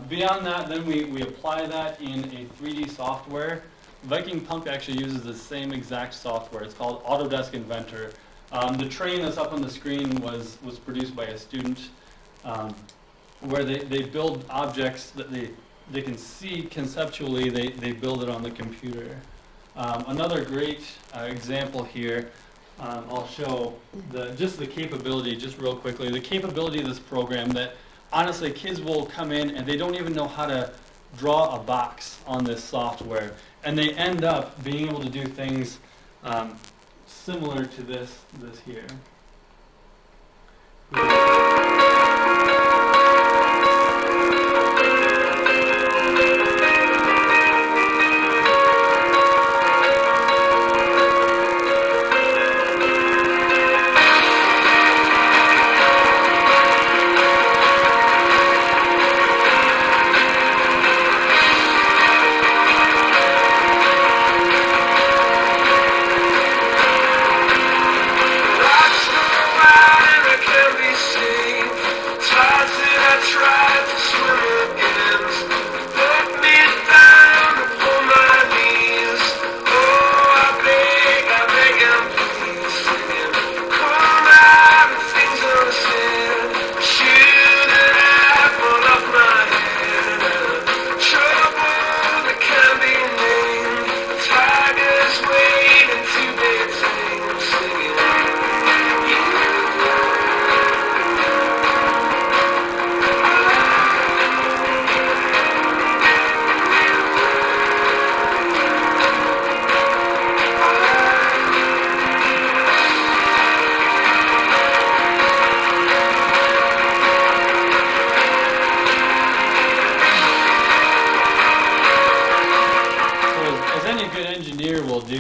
Beyond that, then we apply that in a 3D software. Viking Pump actually uses the same exact software. It's called Autodesk Inventor. The train that's up on the screen was produced by a student where they build objects that they can see conceptually. They build it on the computer. Another great example here, I'll show just the capability, just real quickly, the capability of this program that honestly kids will come in and they don't even know how to draw a box on this software, and they end up being able to do things similar to this here.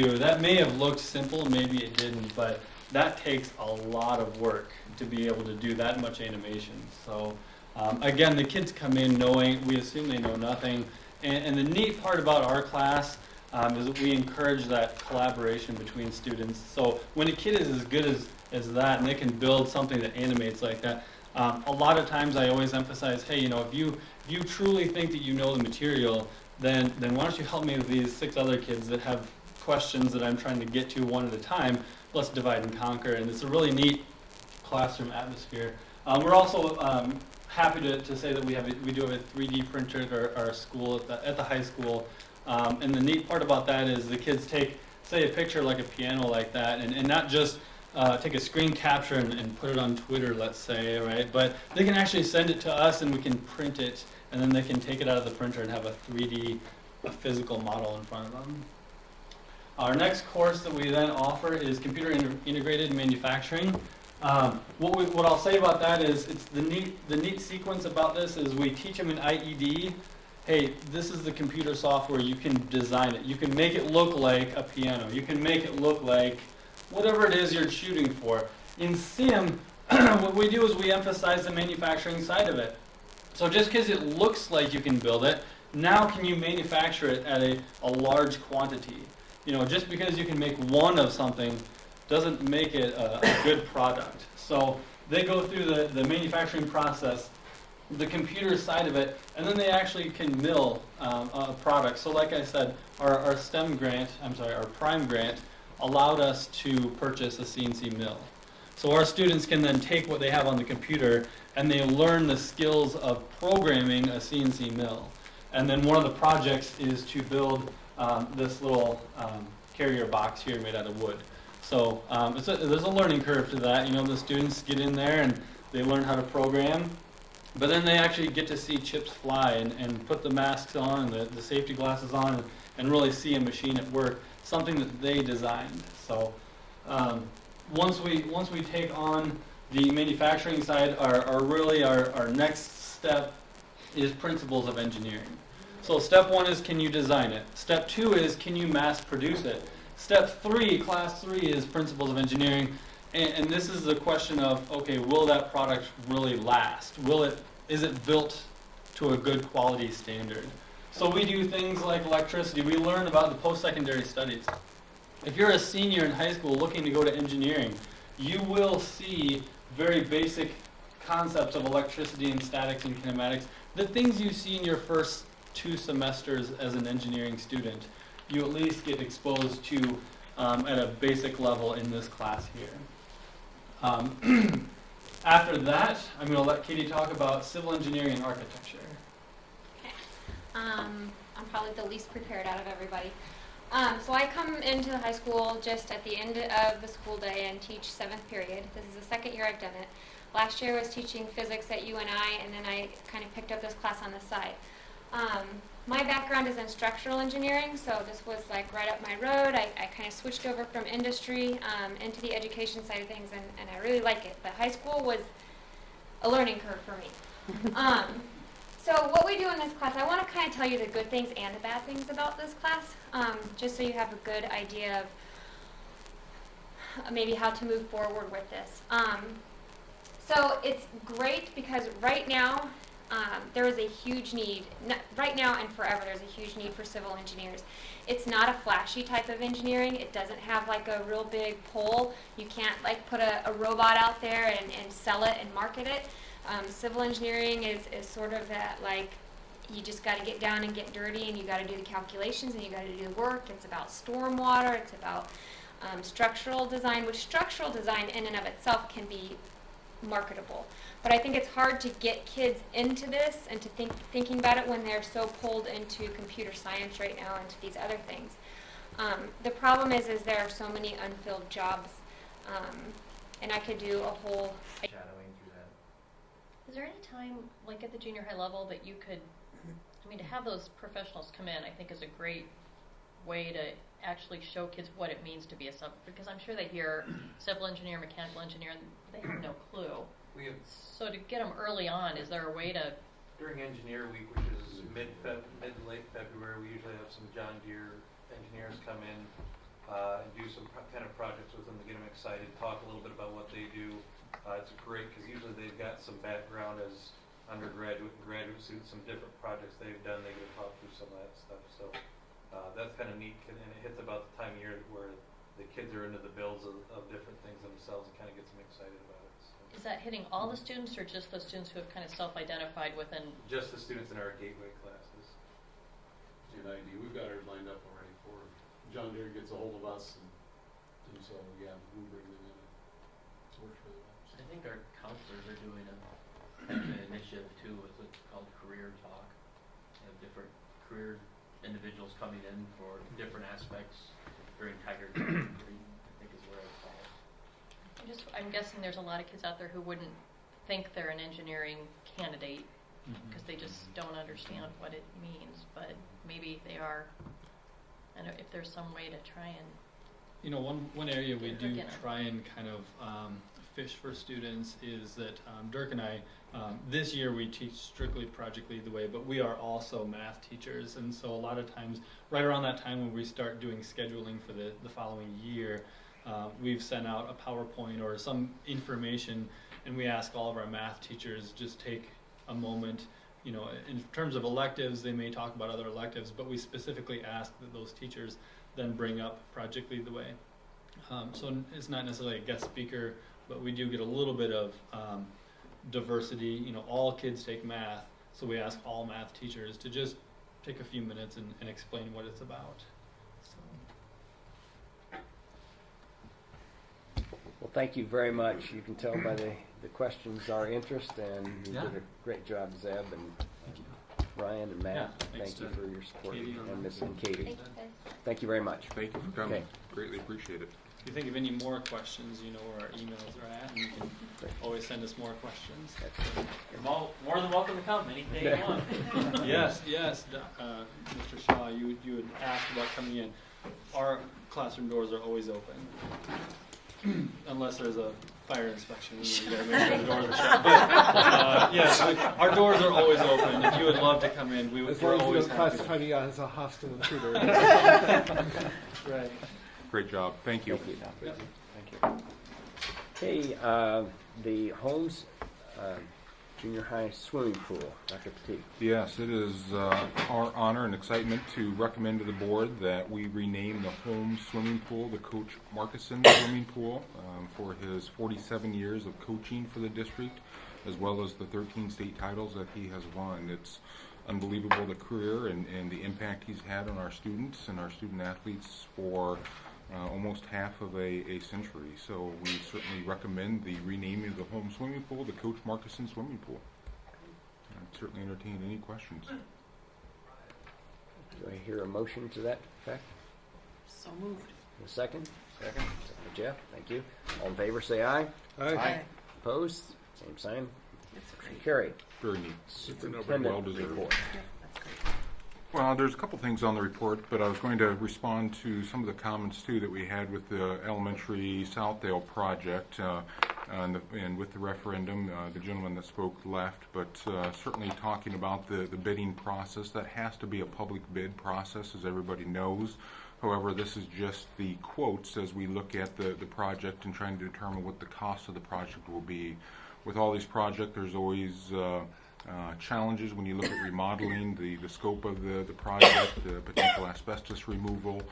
That may have looked simple, maybe it didn't, but that takes a lot of work to be able to do that much animation. So again, the kids come in knowing, we assume they know nothing, and the neat part about our class is that we encourage that collaboration between students. So when a kid is as good as that and they can build something that animates like that, a lot of times I always emphasize, hey, you know, if you truly think that you know the material, then why don't you help me with these 6 other kids that have questions that I'm trying to get to one at a time. Let's divide and conquer, and it's a really neat classroom atmosphere. We're also happy to say that we do have a 3D printer at our school at the high school, and the neat part about that is the kids take, say, a picture like a piano like that, and not just take a screen capture and put it on Twitter, let's say, right? But they can actually send it to us, and we can print it, and then they can take it out of the printer and have a 3D, a physical model in front of them. Our next course that we then offer is computer integrated manufacturing. What I'll say about that is it's the neat sequence about this is we teach them in IED. Hey, this is the computer software. You can design it. You can make it look like a piano. You can make it look like whatever it is you're shooting for. In SIM, what we do is we emphasize the manufacturing side of it. So just because it looks like you can build it, now can you manufacture it at a large quantity? You know, just because you can make one of something doesn't make it a good product. So they go through the manufacturing process, the computer side of it, and then they actually can mill a product. So like I said, our STEM grant, our PRIME grant, allowed us to purchase a CNC mill. So our students can then take what they have on the computer and they learn the skills of programming a CNC mill. And then one of the projects is to build this little carrier box here made out of wood. So there's a learning curve to that. You know, the students get in there and they learn how to program, but then they actually get to see chips fly and put the masks on and the safety glasses on and really see a machine at work, something that they designed. So once we take on the manufacturing side, our next step is principles of engineering. So step 1 is, can you design it? Step 2 is, can you mass produce it? Step 3, class 3, is principles of engineering. And this is the question of, okay, will that product really last? Is it built to a good quality standard? So we do things like electricity. We learn about the post-secondary studies. If you're a senior in high school looking to go to engineering, you will see very basic concepts of electricity and statics and kinematics. The things you see in your first 2 semesters as an engineering student, you at least get exposed to at a basic level in this class here. After that, I'm going to let Katie talk about civil engineering and architecture. Okay. I'm probably the least prepared out of everybody. So I come into the high school just at the end of the school day and teach 7th period. This is the 2nd year I've done it. Last year I was teaching physics at UNI, and then I kind of picked up this class on the side. My background is in structural engineering, so this was like right up my road. I kind of switched over from industry into the education side of things, and I really like it. But high school was a learning curve for me. So what we do in this class, I want to kind of tell you the good things and the bad things about this class, just so you have a good idea of maybe how to move forward with this. So it's great because right now, there is a huge need, right now and forever, there's a huge need for civil engineers. It's not a flashy type of engineering. It doesn't have like a real big pole. You can't like put a robot out there and sell it and market it. Civil engineering is sort of that, like, you just got to get down and get dirty, and you got to do the calculations, and you got to do the work. It's about stormwater. It's about structural design, which structural design in and of itself can be marketable. But I think it's hard to get kids into this and to thinking about it when they're so pulled into computer science right now and to these other things. The problem is there are so many unfilled jobs, and I could do a whole Shadowing through that. Is there any time, like at the junior high level, that you could, to have those professionals come in, I think is a great way to actually show kids what it means to be a civil, because I'm sure they hear civil engineer, mechanical engineer, and they have no clue. So to get them early on, is there a way to... During Engineer Week, which is mid to late February, we usually have some John Deere engineers come in and do some kind of projects with them to get them excited, talk a little bit about what they do. It's great because usually they've got some background as undergraduate and graduate students, some different projects they've done. They get to talk through some of that stuff. So that's kind of neat, and it hits about the time of year where the kids are into the builds of different things themselves and kind of gets them excited about it. So. Is that hitting all the students or just the students who have kind of self-identified within? Just the students in our gateway classes. An ID. We've got ours lined up already for John Deere gets a hold of us, and so, yeah, we bring them in. It works really well. I think our counselors are doing a kind of an initiative too with what's called Career Talk. They have different career individuals coming in for different aspects during Tiger Camp, I think is where it's called. I'm guessing there's a lot of kids out there who wouldn't think they're an engineering candidate because they just don't understand what it means, but maybe they are. And if there's some way to try and You know, one area we do Dirk and I. try and kind of fish for students is that Dirk and I, this year we teach strictly Project Lead the Way, but we are also math teachers, and so a lot of times, right around that time when we start doing scheduling for the following year, we've sent out a PowerPoint or some information, and we ask all of our math teachers just take a moment. You know, in terms of electives, they may talk about other electives, but we specifically ask that those teachers then bring up Project Lead the Way. So it's not necessarily a guest speaker, but we do get a little bit of diversity. You know, all kids take math, so we ask all math teachers to just take a few minutes and explain what it's about. So. Well, thank you very much. You can tell by the questions our interest, and you Yeah. did a great job, Zeb and Ryan and Matt. Yeah, thanks Thank you to for your support, Katie on and that. Miss and Katie. Thank you, guys. Thank you very much. Thank you for coming. Okay. Greatly appreciate it. If you think of any more questions, you know where our emails are at, and you can always send us more questions. You're more than welcome to come any day you want. Yes, Mr. Shaw, you had asked about coming in. Our classroom doors are always open, unless there's a fire inspection. We gotta make sure the doors are shut. But yes, our doors are always open. If you would love to come in, we're As long as you always don't happy. classify me as a hostile intruder. Right. Great job. Thank you. Thank you. Yep. Thank you. Okay, the Holmes Junior High swimming pool, Dr. Petit. Yes, it is our honor and excitement to recommend to the board that we rename the home swimming pool the Coach Markison Swimming Pool for his 47 years of coaching for the district, as well as the 13 state titles that he has won. It's unbelievable, the career and the impact he's had on our students and our student athletes for almost half of a century. So we certainly recommend the renaming of the home swimming pool the Coach Markison Swimming Pool. I'd certainly entertain any questions. Do I hear a motion to that effect? So moved. A second? Second by Jeff, thank you. All in favor, say aye. Aye. Opposed? Same sign. That's great. Carried. Very neat. Superintendent Well deserved. report. Yep, that's great. Well, there's a couple things on the report, but I was going to respond to some of the comments too that we had with the elementary Southdale project and with the referendum. The gentleman that spoke left, but certainly talking about the bidding process. That has to be a public bid process, as everybody knows. However, this is just the quotes as we look at the project and trying to determine what the cost of the project will be. With all these projects, there's always challenges when you look at remodeling, the scope of the project, the potential asbestos removal,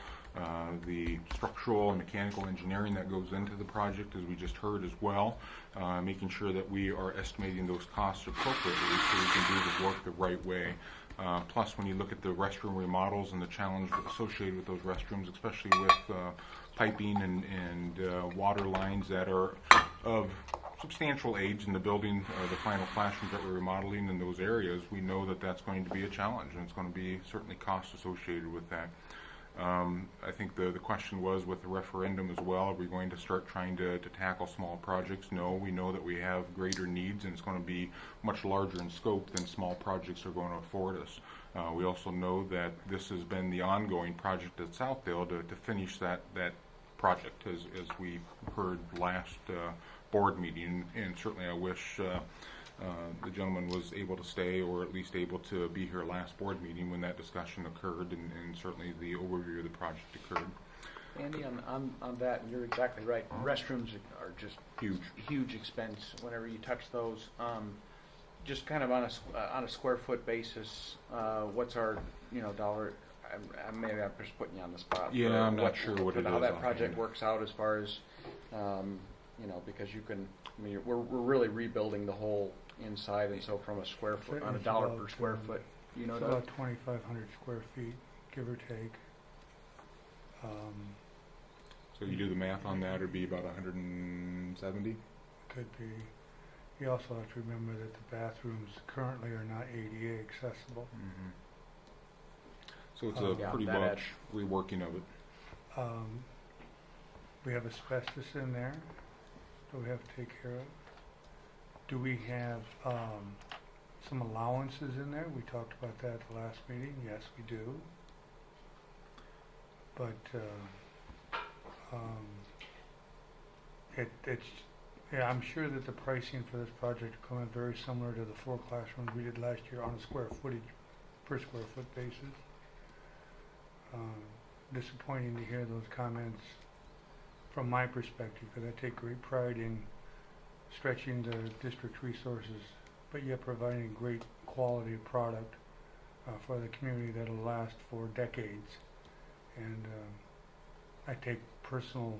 the structural and mechanical engineering that goes into the project, as we just heard as well, making sure that we are estimating those costs appropriately so we can do the work the right way. Plus, when you look at the restroom remodels and the challenge associated with those restrooms, especially with piping and water lines that are of substantial age in the building, the final classrooms that we're remodeling in those areas, we know that that's going to be a challenge, and it's going to be certainly cost associated with that. I think the question was with the referendum as well, are we going to start trying to tackle small projects? No, we know that we have greater needs, and it's going to be much larger in scope than small projects are going to afford us. We also know that this has been the ongoing project at Southdale to finish that project, as we heard last board meeting, and certainly I wish the gentleman was able to stay, or at least able to be here last board meeting when that discussion occurred, and certainly the overview of the project occurred. Andy, on that, you're exactly right. Restrooms are just huge expense whenever you touch those. Just kind of on a square foot basis, what's our dollar? Maybe I'm just putting you on the spot. Yeah, I'm not sure what it is. How that project works out as far as because you can. I mean, we're really rebuilding the whole inside, and so from a square foot on a dollar per square foot, it's about 2,500 square feet, give or take. So you do the math on that, it'd be about 170? Could be. You also have to remember that the bathrooms currently are not ADA accessible. Mm-hmm. So it's a Yeah, pretty that much reworking of it. We have asbestos in there that we have to take care of. Do we have some allowances in there? We talked about that at the last meeting. Yes, we do. But I'm sure that the pricing for this project will come in very similar to the 4 classrooms we did last year on a per square foot basis. Disappointing to hear those comments from my perspective, because I take great pride in stretching the district's resources, but yet providing great quality product for the community that will last for decades. And I take personal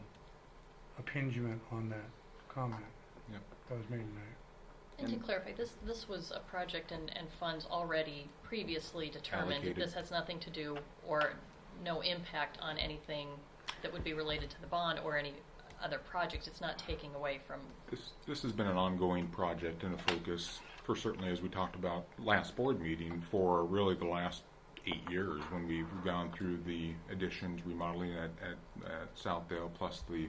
impingement on that comment that was made tonight. And to clarify, this was a project and funds already previously determined. Allocated. This has nothing to do or no impact on anything that would be related to the bond or any other projects. It's not taking away from... This has been an ongoing project and a focus for, certainly as we talked about last board meeting, for really the last 8 years when we've gone through the additions, remodeling at Southdale, plus the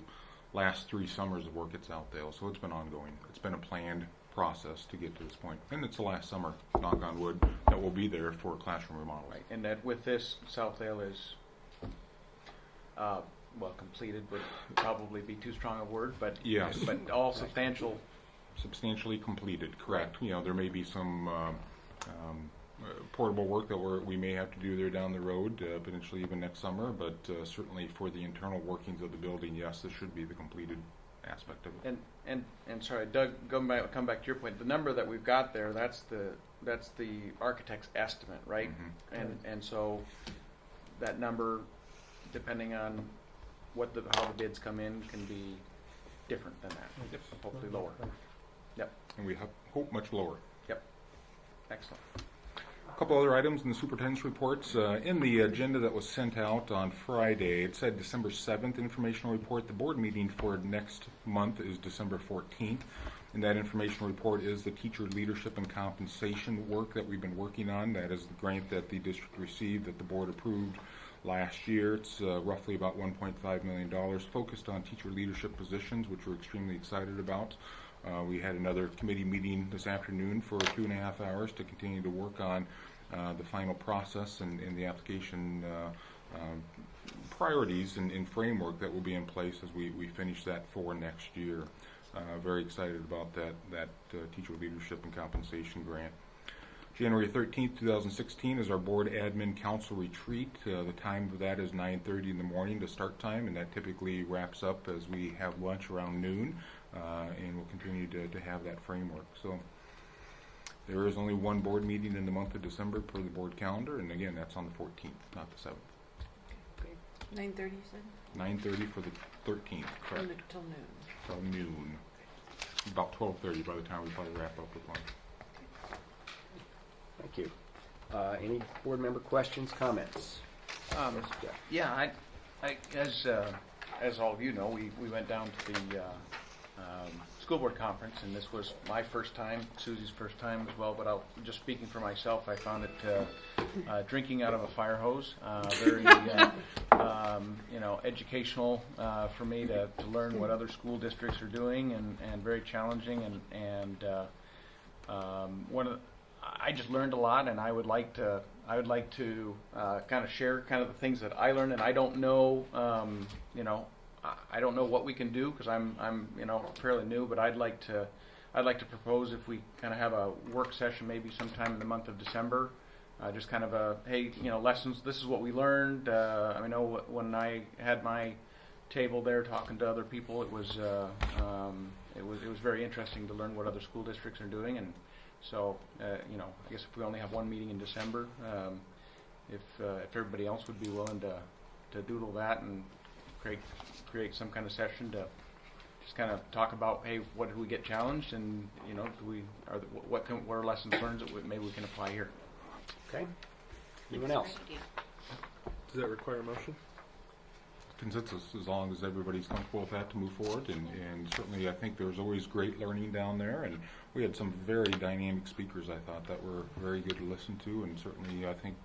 last 3 summers of work at Southdale. So it's been ongoing. It's been a planned process to get to this point. And it's the last summer, knock on wood, that will be there for classroom remodeling. Right. And that with this, Southdale is, well, completed would probably be too strong a word, but yes, but all substantial. Substantially completed, correct. You know, there may be some portable work that we may have to do there down the road, potentially even next summer, but certainly for the internal workings of the building, yes, this should be the completed aspect of it. And sorry, Doug, come back to your point. The number that we've got there, that's the architect's estimate, right? Mm-hmm. And so that number, depending on how the bids come in, can be different than that. Yep. Hopefully lower. Yep. And we hope much lower. Yep. Excellent. A couple other items in the superintendent's reports. In the agenda that was sent out on Friday, it said December 7th informational report. The board meeting for next month is December 14th. And that informational report is the teacher leadership and compensation work that we've been working on. That is the grant that the district received that the board approved last year. It's roughly about $1.5 million focused on teacher leadership positions, which we're extremely excited about. We had another committee meeting this afternoon for 2.5 hours to continue to work on the final process and the application priorities and framework that will be in place as we finish that for next year. Very excited about that teacher leadership and compensation grant. January 13th, 2016 is our board admin council retreat. The time of that is 9:30 in the morning to start time, and that typically wraps up as we have lunch around noon, and we'll continue to have that framework. So there is only one board meeting in the month of December per the board calendar, and again, that's on the 14th, not the 7th. Great. 9:30, you said? 9:30 for the 13th, correct? Till noon. Till noon. About 12:30 by the time we probably wrap up with lunch. Thank you. Any board member questions, comments? Yes, Jeff. Yeah, as all of you know, we went down to the school board conference, and this was my first time, Susie's first time as well. But just speaking for myself, I found it drinking out of a fire hose, very educational for me to learn what other school districts are doing, and very challenging. And I just learned a lot, and I would like to kind of share kind of the things that I learned. And I don't know, I don't know what we can do because I'm fairly new, but I'd like to propose if we kind of have a work session maybe sometime in the month of December, just kind of a lessons. This is what we learned. I know when I had my table there talking to other people, it was very interesting to learn what other school districts are doing. And so I guess if we only have one meeting in December, if everybody else would be willing to doodle that and create some kind of session to just kind of talk about, hey, what did we get challenged, and what are lessons learned that maybe we can apply here. Okay. Anyone else? Does that require a motion? consensus, as long as everybody's comfortable with that, to move forward. And certainly, I think there's always great learning down there, and we had some very dynamic speakers, I thought, that were very good to listen to, and certainly, I think,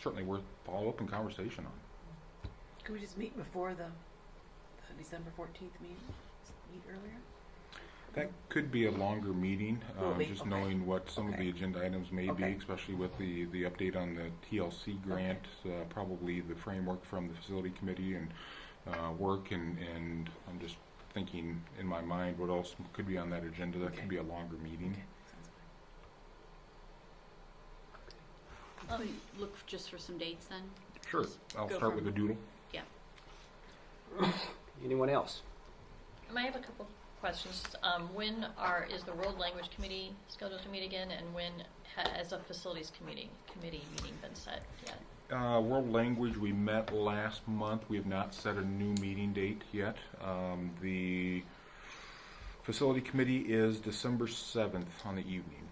certainly worth follow-up and conversation on. Could we just meet before the December 14th meeting? Meet earlier? That could be a longer meeting, Will be, just okay. knowing what some of Okay. the agenda items may be, Okay. especially with the update on the TLC grant, probably the framework from the facility committee and work, and I'm just thinking in my mind what else could be on that agenda. That Okay. could be a longer meeting. Okay, sounds fine. Look just for some dates then. Sure, I'll Go start for with the it. doodle. Yeah. Anyone else? I have a couple questions. When is the World Language Committee scheduled to meet again, and when has a facilities committee meeting been set yet? World Language, we met last month. We have not set a new meeting date yet. The facility committee is December 7th on the evening.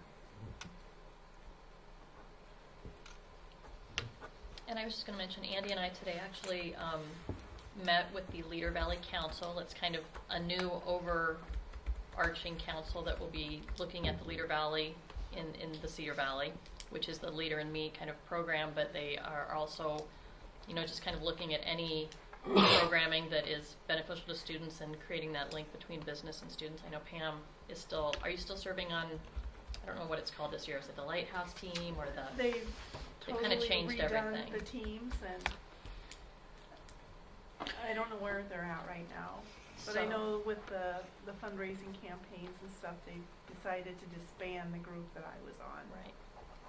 And I was just going to mention, Andy and I today actually met with the Leader Valley Council. It's kind of a new overarching council that will be looking at the Leader Valley in the Cedar Valley, which is the Leader in Me kind of program, but they are also, just kind of looking at any programming that is beneficial to students and creating that link between business and students. I know Pam are you still serving on, I don't know what it's called this year, is it the Lighthouse team or They've totally kind of changed redone everything. the teams, and I don't know where they're at right now. But I So- know with the fundraising campaigns and stuff, they decided to disband the group that I was on. Right.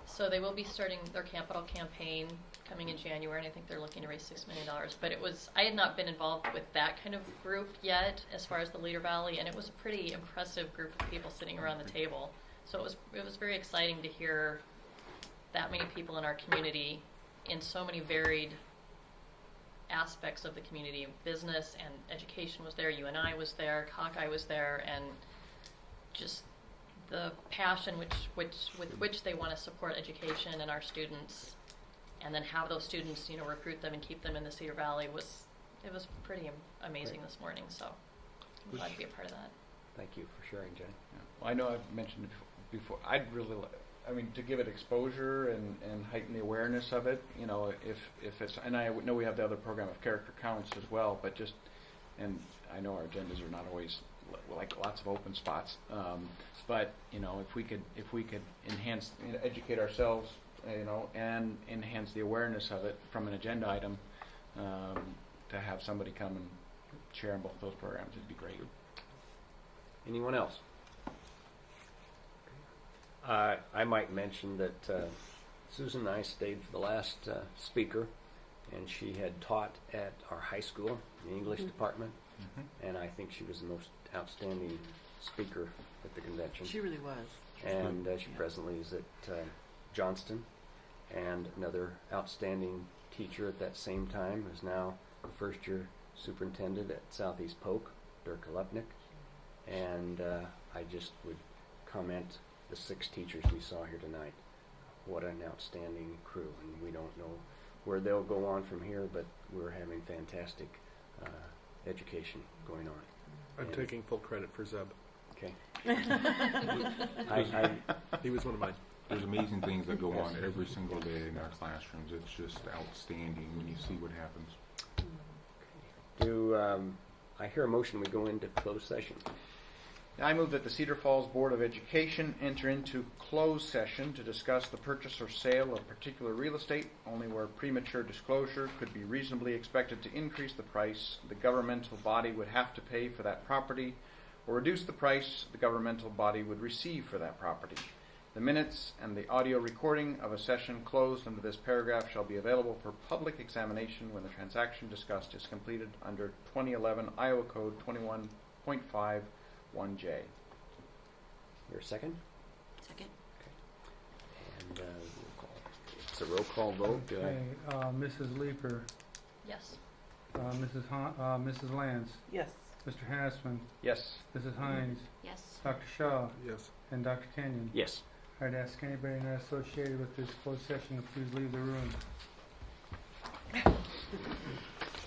So they will be starting their capital campaign coming in January, and I think they're looking to raise $6 million. But I had not been involved with that kind of group yet, as far as the Leader Valley, and it was a pretty impressive group of people sitting around the table. So it was very exciting to hear that many people in our community in so many varied aspects of the community. Business and education was there, UNI was there, Cockeye was there, and just the passion with which they want to support education and our students, and then have those students, recruit them and keep them in the Cedar Valley it was pretty amazing this morning. So I'm glad to be a part of that. Thank you for sharing, Jenny. Well, I know I've mentioned it before. I'd really, to give it exposure and heighten the awareness of it. If it's, and I know we have the other program of character counts as well, but and I know our agendas are not always like lots of open spots. But if we could enhance, educate ourselves, and enhance the awareness of it from an agenda item, to have somebody come and share in both those programs, it'd be great. Anyone else? I might mention that Susan and I stayed for the last speaker, and she had taught at our high school, in the English department, and I think she was the most outstanding speaker at the convention. She really was. And she presently is at Johnston, and another outstanding teacher at that same time is now the first-year superintendent at Southeast Polk, Dirk Lepnick. And I just would comment the 6 teachers we saw here tonight. What an outstanding crew, and we don't know where they'll go on from here, but we're having fantastic education going on. I'm taking full credit for Zeb. Okay. He was one of mine. There's amazing things that go on every single day in our classrooms. It's just outstanding when you see what happens. Do I hear a motion we go into closed session? I move that the Cedar Falls Board of Education enter into closed session to discuss the purchase or sale of particular real estate, only where premature disclosure could be reasonably expected to increase the price the governmental body would have to pay for that property, or reduce the price the governmental body would receive for that property. The minutes and the audio recording of a session closed under this paragraph shall be available for public examination when the transaction discussed is completed under 2011 Iowa Code 21.5 1J. Your second? Second. And roll call. It's a roll call vote. Do I- Okay, Mrs. Leeper, Yes. Mrs. Lance, Yes. Mr. Hassman, Yes. Mrs. Hines, Yes. Dr. Shaw, Yes. and Dr. Kenyon. Yes. I'd ask anybody not associated with this closed session to please leave the room.